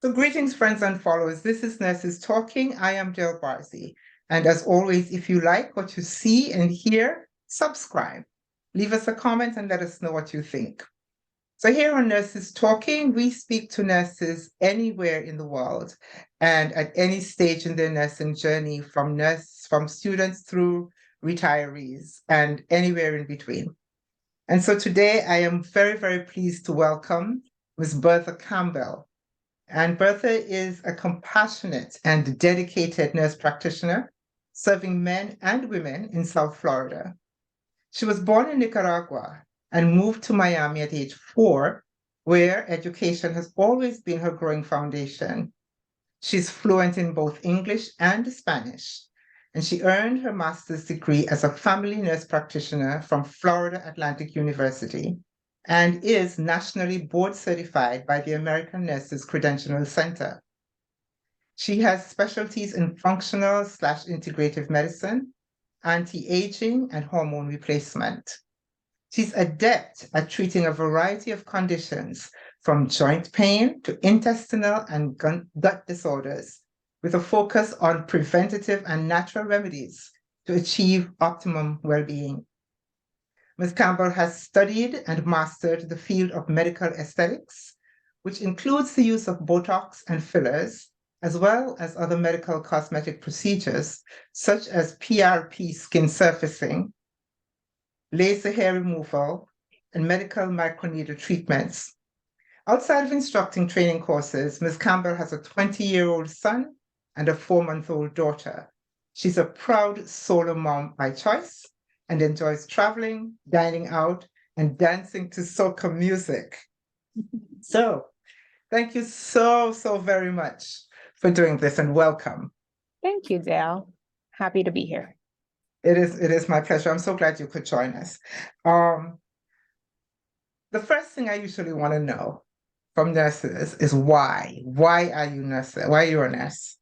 So greetings, friends and followers. This is Nurses Talking. I am Jill Barzi. And as always, if you like what you see and hear, subscribe. Leave us a comment and let us know what you think. So here on Nurses Talking, we speak to nurses anywhere in the world and at any stage in their nursing journey, from students through retirees and anywhere in between. And so today I am very, very pleased to welcome Ms. Bertha Campbell. And Bertha is a compassionate and dedicated nurse practitioner serving men and women in South Florida. She was born in Nicaragua and moved to Miami at age 4, where education has always been her growing foundation. She's fluent in both English and Spanish, and she earned her master's degree as a family nurse practitioner from Florida Atlantic University and is nationally board certified by the American Nurses Credential Center. She has specialties in functional/integrative medicine, anti-aging, and hormone replacement. She's adept at treating a variety of conditions, from joint pain to intestinal and gut disorders, with a focus on preventative and natural remedies to achieve optimum well-being. Ms. Campbell has studied and mastered the field of medical aesthetics, which includes the use of Botox and fillers, as well as other medical cosmetic procedures, such as PRP skin surfacing, laser hair removal, and medical microneedle treatments. Outside of instructing training courses, Ms. Campbell has a 20-year-old son and a 4-month-old daughter. She's a proud solo mom by choice and enjoys traveling, dining out, and dancing to soca music. So, thank you so very much for doing this, and welcome. Thank you, Dale. Happy to be here. It is my pleasure. I'm so glad you could join us. The first thing I usually want to know from nurses is why. Why are you nurses? Why are you a nurse?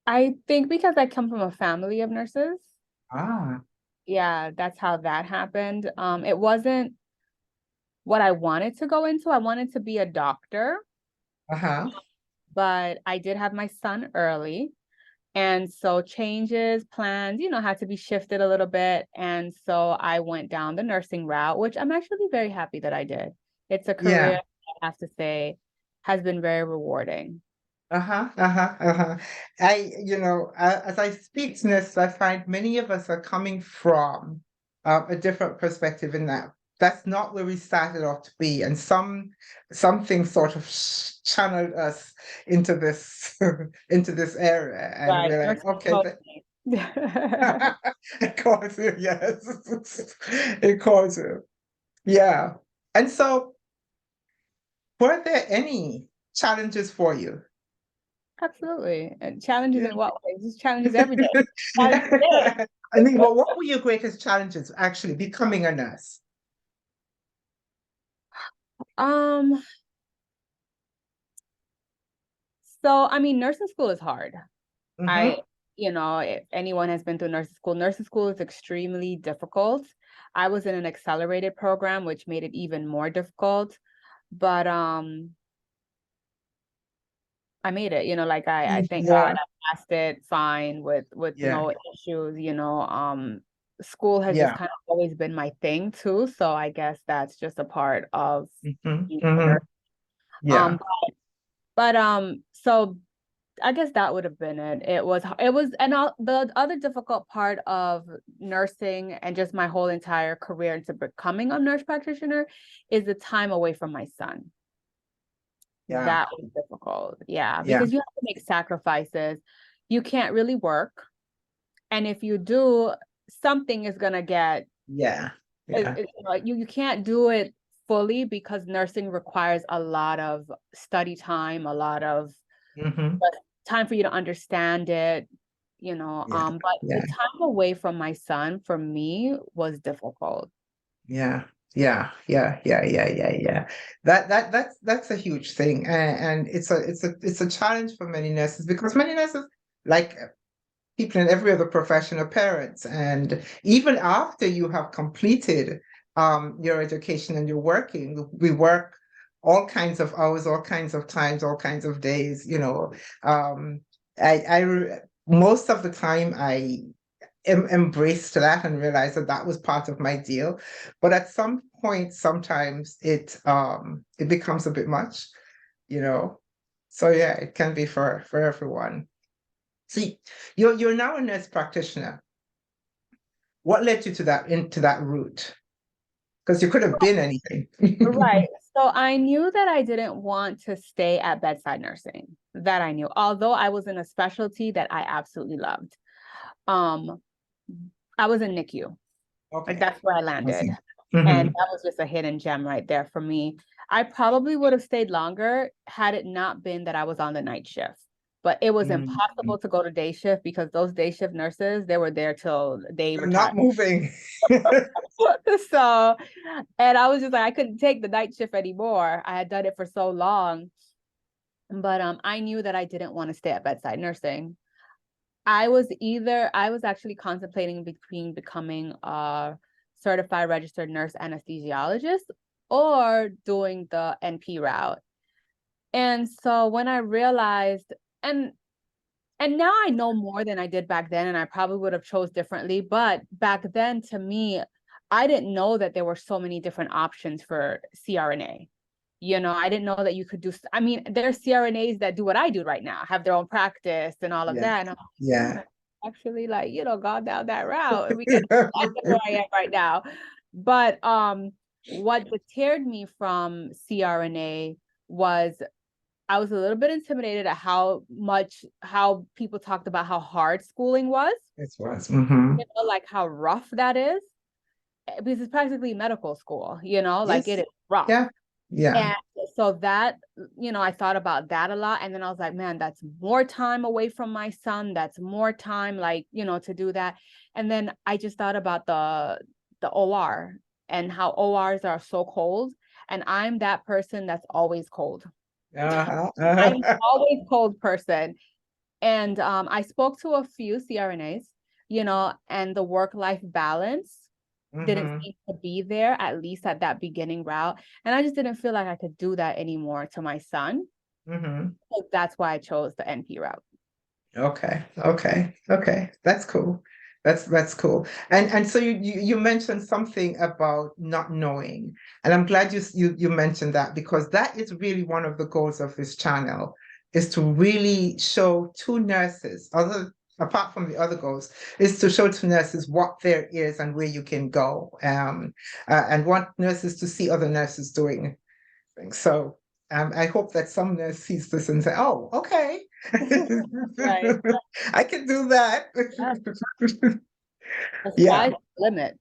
I think because I come from a family of nurses. Ah. Yeah, that's how that happened. It wasn't what I wanted to go into. I wanted to be a doctor. Uh-huh. But I did have my son early. And so changes, plans, had to be shifted a little bit. And so I went down the nursing route, which I'm actually very happy that I did. It's a career, I have to say, has been very rewarding. As I speak to nurses, I find many of us are coming from a different perspective in that. That's not where we started off to be. And something sort of channeled us into this into this area. And Right. we're like, okay. It calls you, yes. It calls you. Yeah. And so were there any challenges for you? Absolutely. And challenges in what ways? Just challenges every day. I mean, well, what were your greatest challenges actually becoming a nurse? So I mean, nursing school is hard. Mm-hmm. If anyone has been through nursing school is extremely difficult. I was in an accelerated program, which made it even more difficult. But I made it, I thank God I passed it fine with no issues, school has just kind of always been my thing too. So I guess that's just a part of so I guess that would have been it. It was, and the other difficult part of nursing and just my whole entire career into becoming a nurse practitioner is the time away from my son. Yeah. That was difficult. Yeah. Because you have to make sacrifices. You can't really work. And if you do, something is going to get, you can't do it fully because nursing requires a lot of study time, a lot of time for you to understand it, but the time away from my son for me was difficult. That's a huge thing, and it's a challenge for many nurses, because many nurses, like people in every other profession, are parents, and even after you have completed your education and you're working, we work all kinds of hours, all kinds of times, all kinds of days, I most of the time I embraced that and realized that that was part of my deal. But at some point, sometimes it becomes a bit much, you know. So yeah, it can be for everyone. See, you're now a nurse practitioner. What led you to that route? Because you could have been anything. Right. So I knew that I didn't want to stay at bedside nursing. That I knew, although I was in a specialty that I absolutely loved. I was in NICU. Okay. Like that's where I landed. Mm-hmm. And that was just a hidden gem right there for me. I probably would have stayed longer had it not been that I was on the night shift. But it was impossible to go to day shift because those day shift nurses, they were there till they You're retired. not moving. So, and I was just like, I couldn't take the night shift anymore. I had done it for so long. But I knew that I didn't want to stay at bedside nursing. I was actually contemplating between becoming a certified registered nurse anesthesiologist or doing the NP route. And so when I realized, and now I know more than I did back then, and I probably would have chose differently. But back then, to me, I didn't know that there were so many different options for CRNA. I didn't know that you could do, I mean, there's CRNAs that do what I do right now, have their own practice and all of that. And I'm like, Yeah. actually, like, gone down that route. And we get where I am right now. But what deterred me from CRNA was I was a little bit intimidated at how people talked about how hard schooling was. It was. Mm-hmm. Like how rough that is. Because it's practically medical school, like Yes. it is rough. Yeah. Yeah. And so that, I thought about that a lot. And then I was like, man, that's more time away from my son. That's more time, like, to do that. And then I just thought about the OR and how ORs are so cold. And I'm that person that's always cold. Uh-huh. I'm always cold person. And I spoke to a few CRNAs, and the work-life balance didn't seem to be there, at least at that beginning route. And I just didn't feel like I could do that anymore to my son. So that's why I chose the NP route. Okay. That's cool. That's cool. And so you mentioned something about not knowing. And I'm glad you mentioned that, because that is really one of the goals of this channel, is to really show to nurses, apart from the other goals, is to show to nurses what there is and where you can go, and want nurses to see other nurses doing things. So I hope that some nurse sees this and say, "Oh, okay, Right. I can do that." The Yeah, sky's the limit.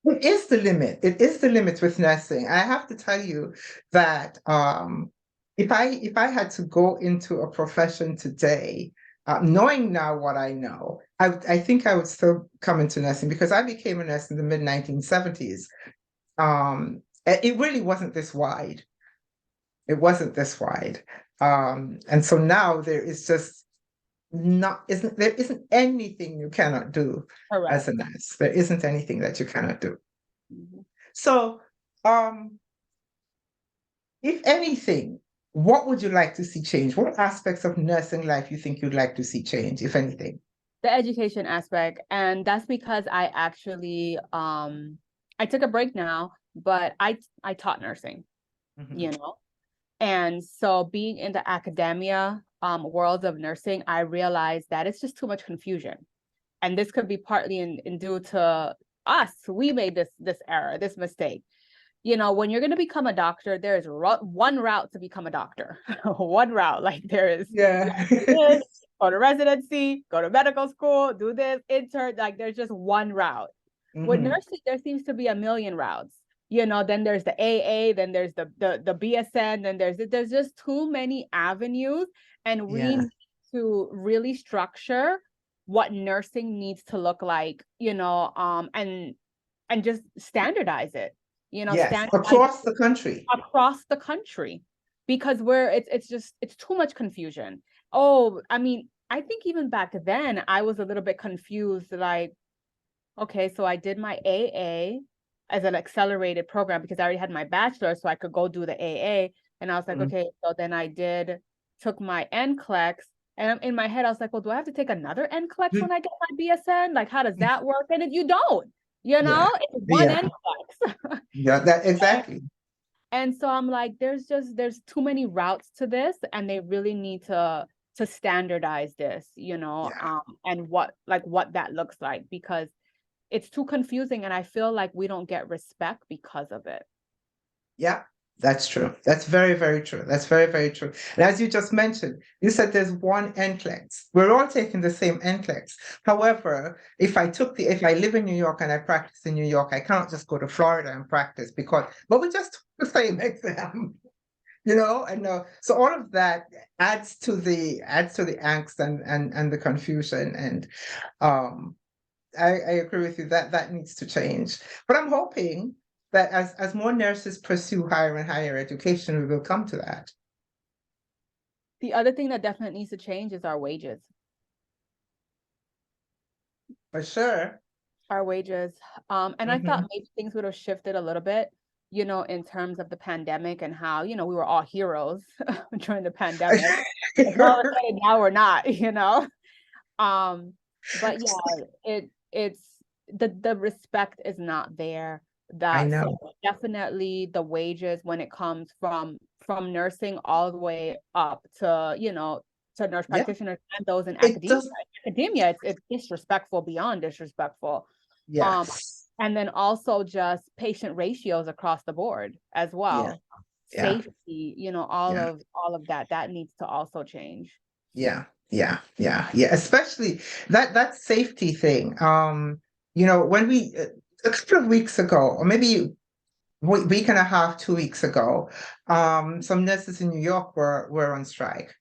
it is the limit. It is the limit with nursing. I have to tell you that if I had to go into a profession today, knowing now what I know, I think I would still come into nursing, because I became a nurse in the mid 1970s. It really wasn't this wide. It wasn't this wide. And so now there is just there isn't anything you cannot do as a nurse. There isn't anything that you cannot do. So, if anything, what would you like to see change? What aspects of nursing life you think you'd like to see change, if anything? The education aspect. And that's because I actually, I took a break now, but I taught nursing, And so being in the academia world of nursing, I realized that it's just too much confusion. And this could be partly in due to us. We made this error, this mistake. When you're going to become a doctor, there is one route to become a doctor. One route. Like there is, go to residency, go to medical school, do this, intern. Like there's just one route. With nursing, there seems to be a million routes. Then there's the AA, then there's the BSN, then there's just too many avenues. And we need to really structure what nursing needs to look like, and just standardize it. Across the country, because it's too much confusion. Oh, I mean, I think even back then I was a little bit confused, like, okay, so I did my AA, as an accelerated program because I already had my bachelor, so I could go do the AA. And I was like, okay, so then took my NCLEX. And in my head, I was like, well, do I have to take another NCLEX when I get my BSN? Like, how does that work? And if you don't, it's one NCLEX. Yeah, that exactly. And so I'm like, there's too many routes to this, and they really need to standardize this, and what that looks like, because it's too confusing, and I feel like we don't get respect because of it. Yeah, that's true. That's very, very true. That's very, very true. And as you just mentioned, you said there's one NCLEX. We're all taking the same NCLEX. However, if I live in New York and I practice in New York, I cannot just go to Florida and practice but we just took the same exam. So all of that adds to the angst and the confusion. And I agree with you that needs to change. But I'm hoping that as more nurses pursue higher and higher education, we will come to that. The other thing that definitely needs to change is our wages. For sure. Our wages. And I thought maybe things would have shifted a little bit, in terms of the pandemic and how, we were all heroes during the pandemic. Now we're not, but yeah, it's the respect is not there. I know. So definitely the wages when it comes from nursing all the way up to, to nurse practitioners and those in academia, it's disrespectful, beyond disrespectful. Yes. And then also just patient ratios across the board as well. Safety, all of that needs to also change. Yeah. Especially that safety thing. When we a couple of weeks ago, or maybe week and a half, 2 weeks ago, some nurses in New York were on strike.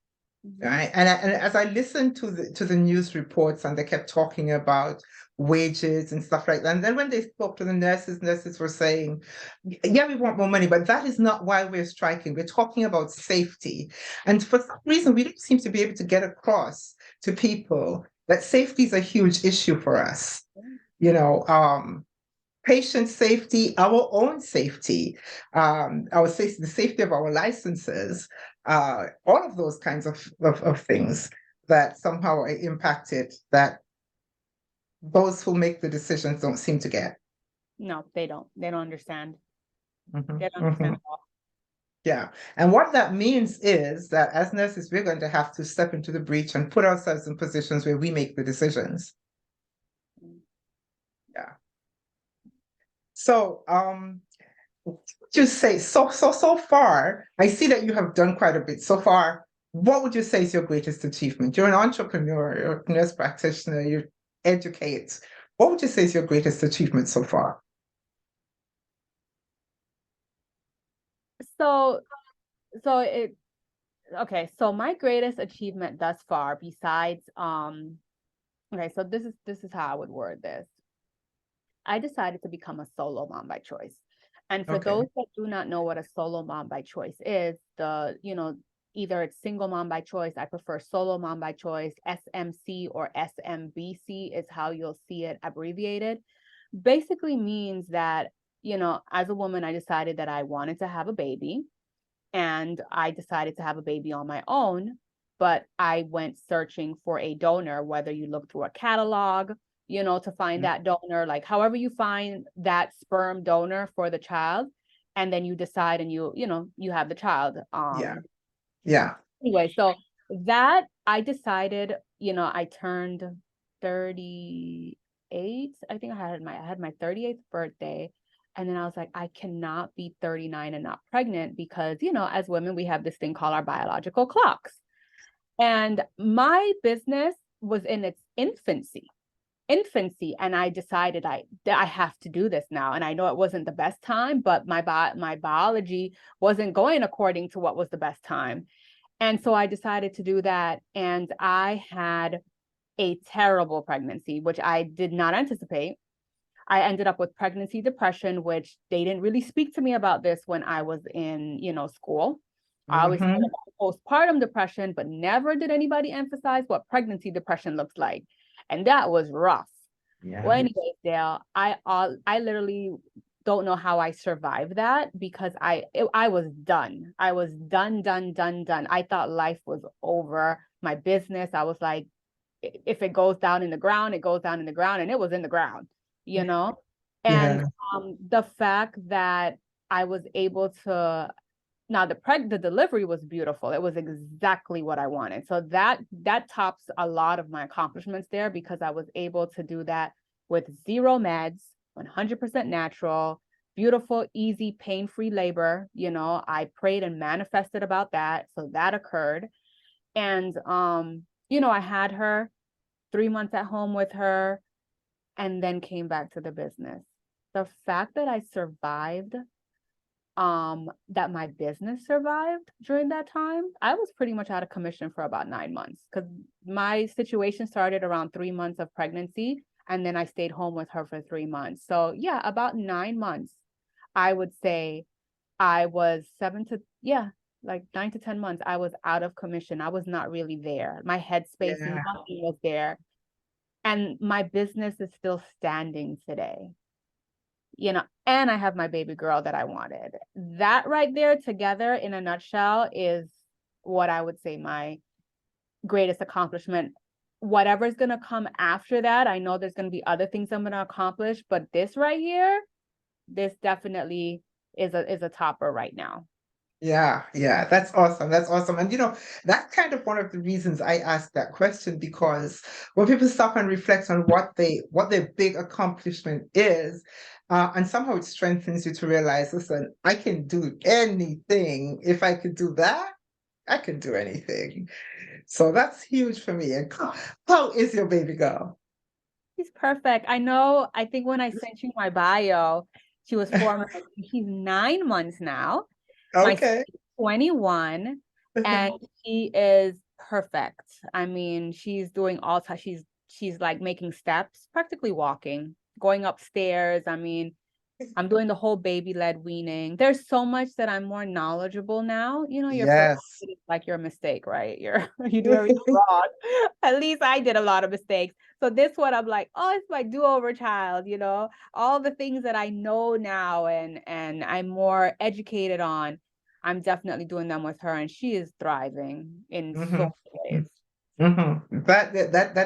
Right. And as I listened to the news reports, and they kept talking about wages and stuff like that. And then when they spoke to the nurses were saying, yeah, we want more money, but that is not why we're striking. We're talking about safety. And for some reason, we don't seem to be able to get across to people that safety is a huge issue for us. Patient safety, our own safety, the safety of our licenses, all of those kinds of things that somehow are impacted, that those who make the decisions don't seem to get. No, they don't. They don't understand. They don't understand at all. Yeah. And what that means is that as nurses, we're going to have to step into the breach and put ourselves in positions where we make the decisions. Yeah. So, what would you say, so far, I see that you have done quite a bit so far. What would you say is your greatest achievement? You're an entrepreneur, you're a nurse practitioner, you educate. What would you say is your greatest achievement so far? So my greatest achievement thus far, besides, so this is how I would word this. I decided to become a solo mom by choice. And for those that do not know what a solo mom by choice is, either it's single mom by choice, I prefer solo mom by choice, SMC or SMBC is how you'll see it abbreviated. Basically means that, as a woman, I decided that I wanted to have a baby, and I decided to have a baby on my own, but I went searching for a donor, whether you look through a catalog, to find that donor, like however you find that sperm donor for the child, and then you decide and you have the child. Anyway, so that I decided, I turned 38. I think I had my 38th birthday. And then I was like, I cannot be 39 and not pregnant, because, as women, we have this thing called our biological clocks. And my business was in its infancy. And I decided I have to do this now. And I know it wasn't the best time, but my biology wasn't going according to what was the best time. And so I decided to do that. And I had a terrible pregnancy, which I did not anticipate. I ended up with pregnancy depression, which they didn't really speak to me about this when I was in, school. I always heard about postpartum depression, but never did anybody emphasize what pregnancy depression looks like. And that was rough. Well, anyways, Dale, I literally don't know how I survived that, because I was done. I was done. I thought life was over. My business, I was like, if it goes down in the ground, it goes down in the ground, and it was in the ground, you know? And Yeah. the fact that I was able to, now the delivery was beautiful. It was exactly what I wanted. So that tops a lot of my accomplishments there, because I was able to do that with 0 meds, 100% natural, beautiful, easy, pain-free labor. You know, I prayed and manifested about that. So that occurred. And, you know, I had her 3 months at home with her, and then came back to the business. The fact that I survived, that my business survived during that time, I was pretty much out of commission for about 9 months, because my situation started around 3 months of pregnancy, and then I stayed home with her for 3 months. So yeah, about 9 months, I would say I was like 9 to 10 months, I was out of commission. I was not really there. My headspace, Yeah. nothing was there. And my business is still standing today, you know, and I have my baby girl that I wanted. That right there together in a nutshell is what I would say my greatest accomplishment. Whatever's going to come after that, I know there's going to be other things I'm going to accomplish, but this right here, this definitely is a topper right now. Yeah, yeah, that's awesome. That's awesome. And that's kind of one of the reasons I asked that question, because when people stop and reflect on what their big accomplishment is, and somehow it strengthens you to realize, listen, I can do anything. If I could do that, I can do anything. So that's huge for me. And how is your baby girl? She's perfect. I know, I think when I sent you my bio, she was 4 months. She's 9 months now. My son Okay. is 21, and she is perfect. I mean, she's doing all time. She's like making steps, practically walking, going upstairs. I mean, I'm doing the whole baby-led weaning. There's so much that I'm more knowledgeable now. You know, your first Yes. kid is like your mistake, right? You do everything wrong. At least I did a lot of mistakes. So this one, I'm like, oh, it's my do-over child, you know, all the things that I know now and I'm more educated on. I'm definitely doing them with her, and she is thriving in so many ways.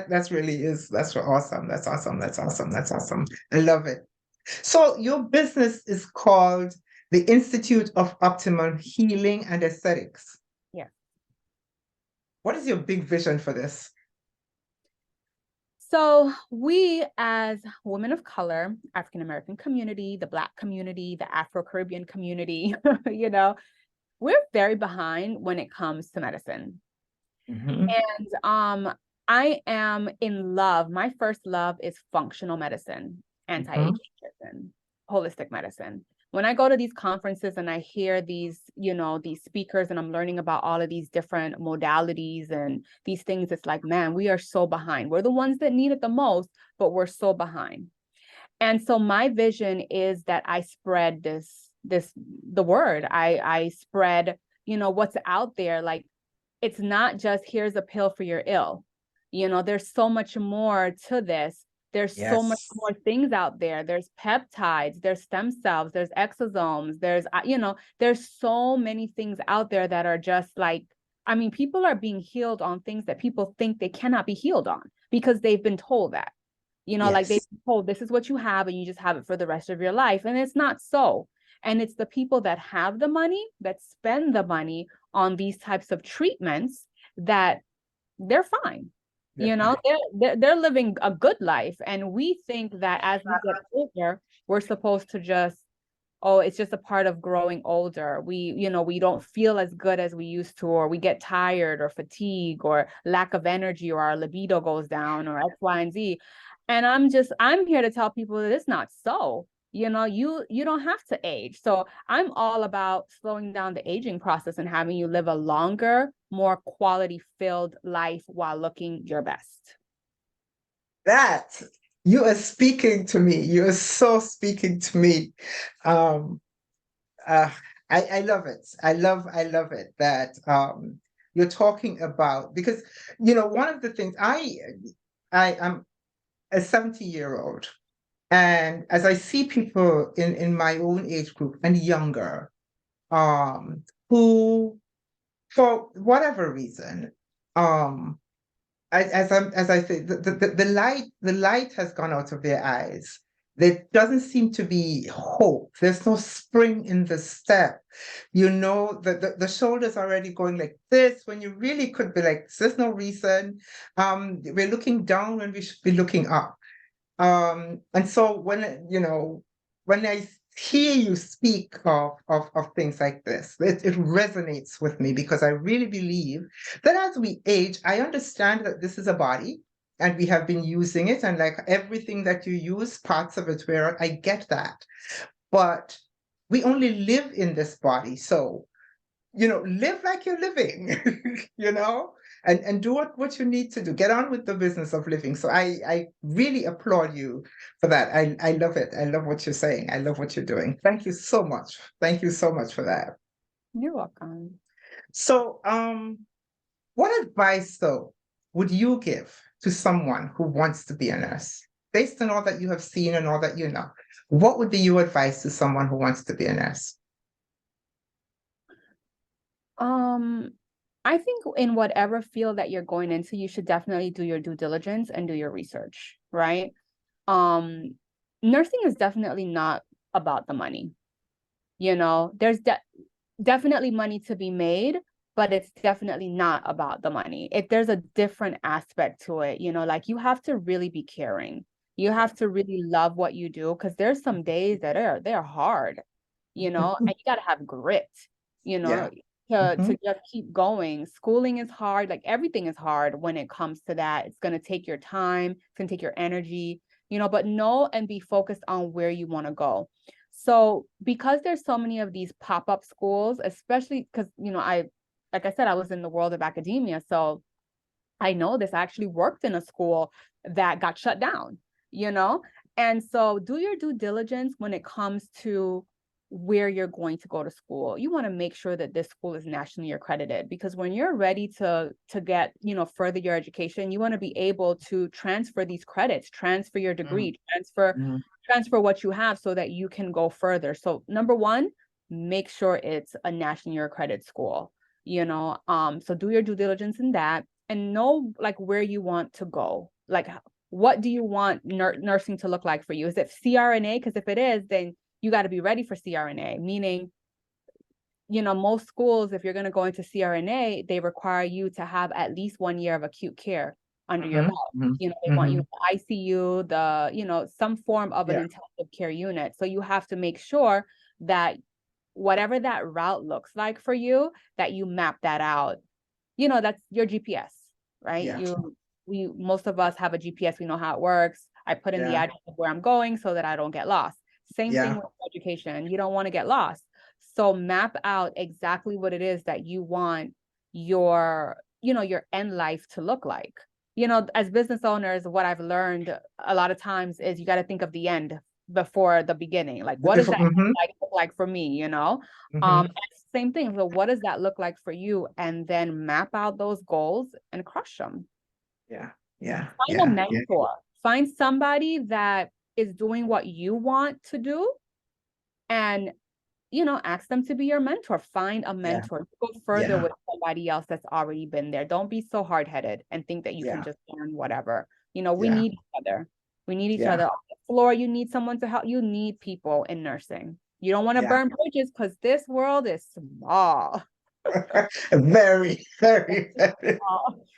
That's really is that's awesome. That's awesome. That's awesome. That's awesome. I love it. So your business is called the Institute of Optimal Healing and Aesthetics. Yeah. What is your big vision for this? So we, as women of color, African American community, the Black community, the Afro-Caribbean community, you know, we're very behind when it comes to medicine. Mhm. And I am in love. My first love is functional medicine, Mhm. anti-aging medicine, holistic medicine. When I go to these conferences and I hear these, you know, these speakers, and I'm learning about all of these different modalities and these things, it's like, man, we are so behind. We're the ones that need it the most, but we're so behind. And so my vision is that I spread the word. I spread, you know, what's out there. Like, it's not just here's a pill for your ill. You know, there's so much more to this. There's so much Yes. more things out there. There's peptides, there's stem cells, there's exosomes, there's, you know, there's so many things out there that are just like, I mean, people are being healed on things that people think they cannot be healed on because they've been told that, you know, like they've Yes. been told this is what you have and you just have it for the rest of your life. And it's not so. And it's the people that have the money, that spend the money on these types of treatments, that they're fine. You know, Definitely. they're living a good life. And we think that as we get older, we're supposed to just, oh, it's just a part of growing older. We, you know, we don't feel as good as we used to, or we get tired or fatigue or lack of energy, or our libido goes down, or X, Y, and Z. And I'm here to tell people that it's not so. You know, you don't have to age. So I'm all about slowing down the aging process and having you live a longer, more quality filled life while looking your best. That you are speaking to me. You are so speaking to me. Um, uh, I love it. I love it that you're talking about, because one of the things I am a 70-year-old. And as I see people in my own age group and younger, who, for whatever reason, as I say, the light has gone out of their eyes. There doesn't seem to be hope. There's no spring in the step. You know, the shoulders are already going like this when you really could be like, there's no reason. We're looking down when we should be looking up. And so when I hear you speak of things like this, it resonates with me because I really believe that as we age, I understand that this is a body and we have been using it, and like everything that you use, parts of it where I get that. But we only live in this body. So live like you're living, and do what you need to do. Get on with the business of living. So I really applaud you for that. I love it. I love what you're saying. I love what you're doing. Thank you so much. Thank you so much for that. You're welcome. So, what advice, though, would you give to someone who wants to be a nurse? Based on all that you have seen and all that you know, what would be your advice to someone who wants to be a nurse? I think in whatever field that you're going into, you should definitely do your due diligence and do your research, right? Nursing is definitely not about the money. There's definitely money to be made, but it's definitely not about the money. There's a different aspect to it, like you have to really be caring. You have to really love what you do, because there's some days that they're hard, and you gotta have grit, Yeah. to just keep going. Schooling is hard, like everything is hard when it comes to that. It's gonna take your time, it's gonna take your energy, but know and be focused on where you want to go. So because there's so many of these pop-up schools, especially because, like I said, I was in the world of academia. So I know this. I actually worked in a school that got shut down, And so do your due diligence when it comes to where you're going to go to school. You want to make sure that this school is nationally accredited, because when you're ready to get, further your education, you want to be able to transfer these credits, transfer your degree, transfer what you have so that you can go further. So number one, make sure it's a nationally accredited school, so do your due diligence in that and know like where you want to go. Like, what do you want nursing to look like for you? Is it CRNA? Because if it is, then you got to be ready for CRNA, meaning, most schools, if you're going to go into CRNA, they require you to have at least 1 year of acute care under your belt. They want you in the ICU, some form of an intensive care unit. So you have to make sure that whatever that route looks like for you, that you map that out. That's your GPS, right? Yeah. Most of us have a GPS. We know how it works. I put in the address of where I'm going so that I don't get lost. Same thing with education. You don't want to get lost. So map out exactly what it is that you want your end life to look like. As business owners, what I've learned a lot of times is you got to think of the end before the beginning. Like, what does that look like for me? Same thing. So what does that look like for you? And then map out those goals and crush them. Find a mentor. Find somebody that is doing what you want to do, and ask them to be your mentor. Find a mentor. Go further with somebody else that's already been there. Don't be so hard-headed and think that you can just learn whatever. We need each other. We need each other on the floor. You need someone to help. You need people in nursing. You don't want to burn bridges, because this world is small. Very, very, very.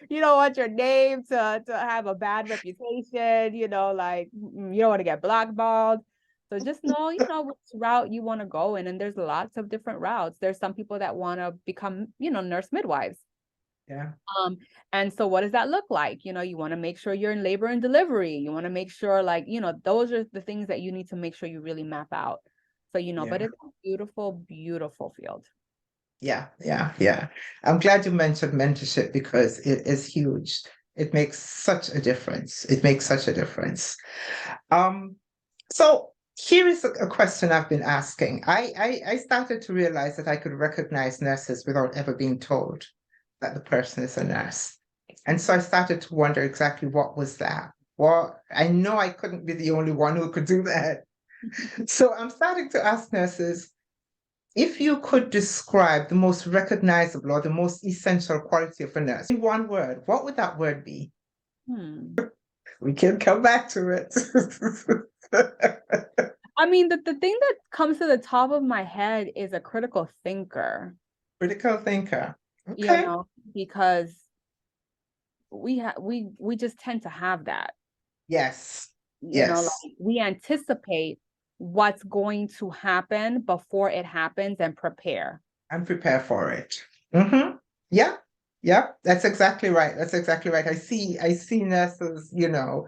You don't want your name to have a bad reputation, like you don't want to get blackballed. So just know, which route you want to go in. And there's lots of different routes. There's some people that want to become, nurse midwives. And so what does that look like? You want to make sure you're in labor and delivery. You want to make sure, like, those are the things that you need to make sure you really map out. So, but it's a beautiful, beautiful field. Yeah. I'm glad you mentioned mentorship, because it is huge. It makes such a difference. So here is a question I've been asking. I started to realize that I could recognize nurses without ever being told that the person is a nurse. And so I started to wonder exactly what was that? well, I know I couldn't be the only one who could do that. So I'm starting to ask nurses, if you could describe the most recognizable or the most essential quality of a nurse in one word, what would that word be? We can come back to it. I mean, the thing that comes to the top of my head is a critical thinker. Critical thinker. You Okay. know, because we just tend to have that. Yes. You know, Yes. like we anticipate what's going to happen before it happens and prepare. And prepare for it. Mm-hmm. Yeah. Yeah. That's exactly right. That's exactly right. I see nurses, you know,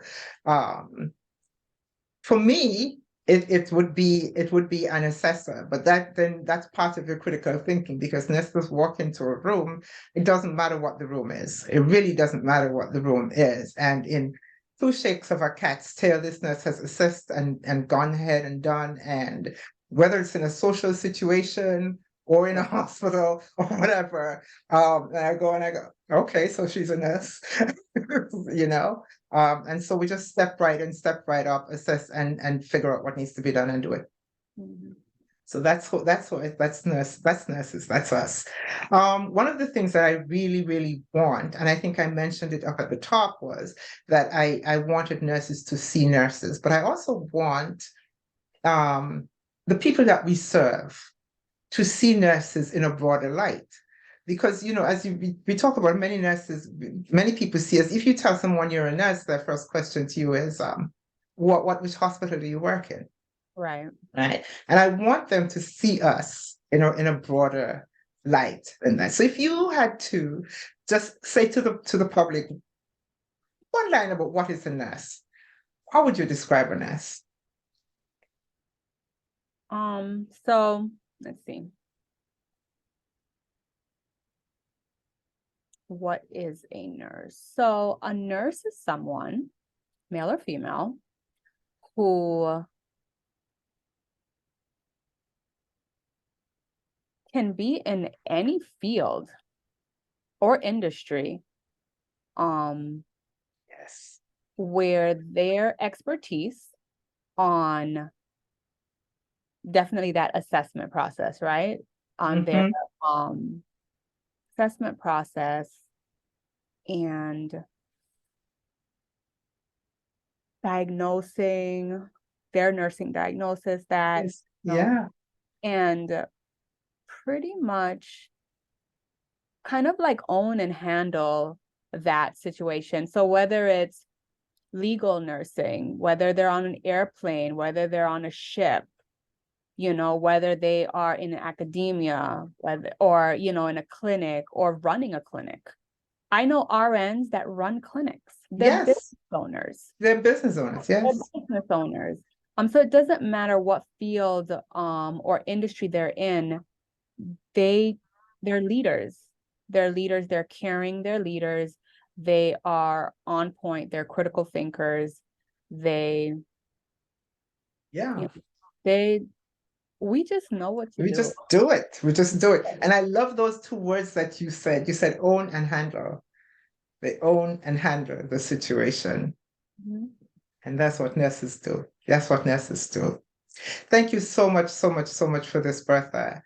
for me, it would be an assessor, but that's part of your critical thinking, because nurses walk into a room, it doesn't matter what the room is. It really doesn't matter what the room is. And in two shakes of a cat's tail, this nurse has assessed and gone ahead and done. And whether it's in a social situation or in a hospital or whatever, and I go, okay, so she's a nurse, you know. And so we just step right up, assess and figure out what needs to be done and do it. So that's nurses, that's us. One of the things that I really, really want, and I think I mentioned it up at the top, was that I wanted nurses to see nurses, but I also want the people that we serve to see nurses in a broader light. Because, you know, as we talk about, many nurses, many people see us. If you tell someone you're a nurse, their first question to you is, which hospital do you work in? Right. Right. And I want them to see us in a broader light than that. So if you had to just say to the public one line about what is a nurse, how would you describe a nurse? So let's see. What is a nurse? So a nurse is someone, male or female, who can be in any field or industry, Yes. where their expertise on definitely that assessment process, right? On their assessment process and diagnosing their nursing diagnosis that, Yes. Yeah. and pretty much kind of like own and handle that situation. So whether it's legal nursing, whether they're on an airplane, whether they're on a ship, you know, whether they are in academia, or, you know, in a clinic or running a clinic. I know RNs that run clinics. They're business owners. They're business owners, yes. They're business owners. So it doesn't matter what field or industry they're in, they're leaders. They're leaders, they're caring, they're leaders, they are on point, they're critical thinkers, they, Yeah. we just know what to do. We just do it. We just do it. And I love those two words that you said. You said own and handle. They own and handle the situation. And that's what nurses do. That's what nurses do. Thank you so much for this, Bertha.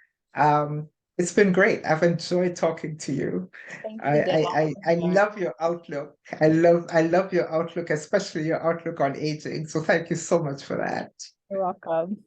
It's been great. I've enjoyed talking to you. Thank you, I love your outlook. I love your outlook, especially your outlook on aging. So thank you so much for that. You're welcome.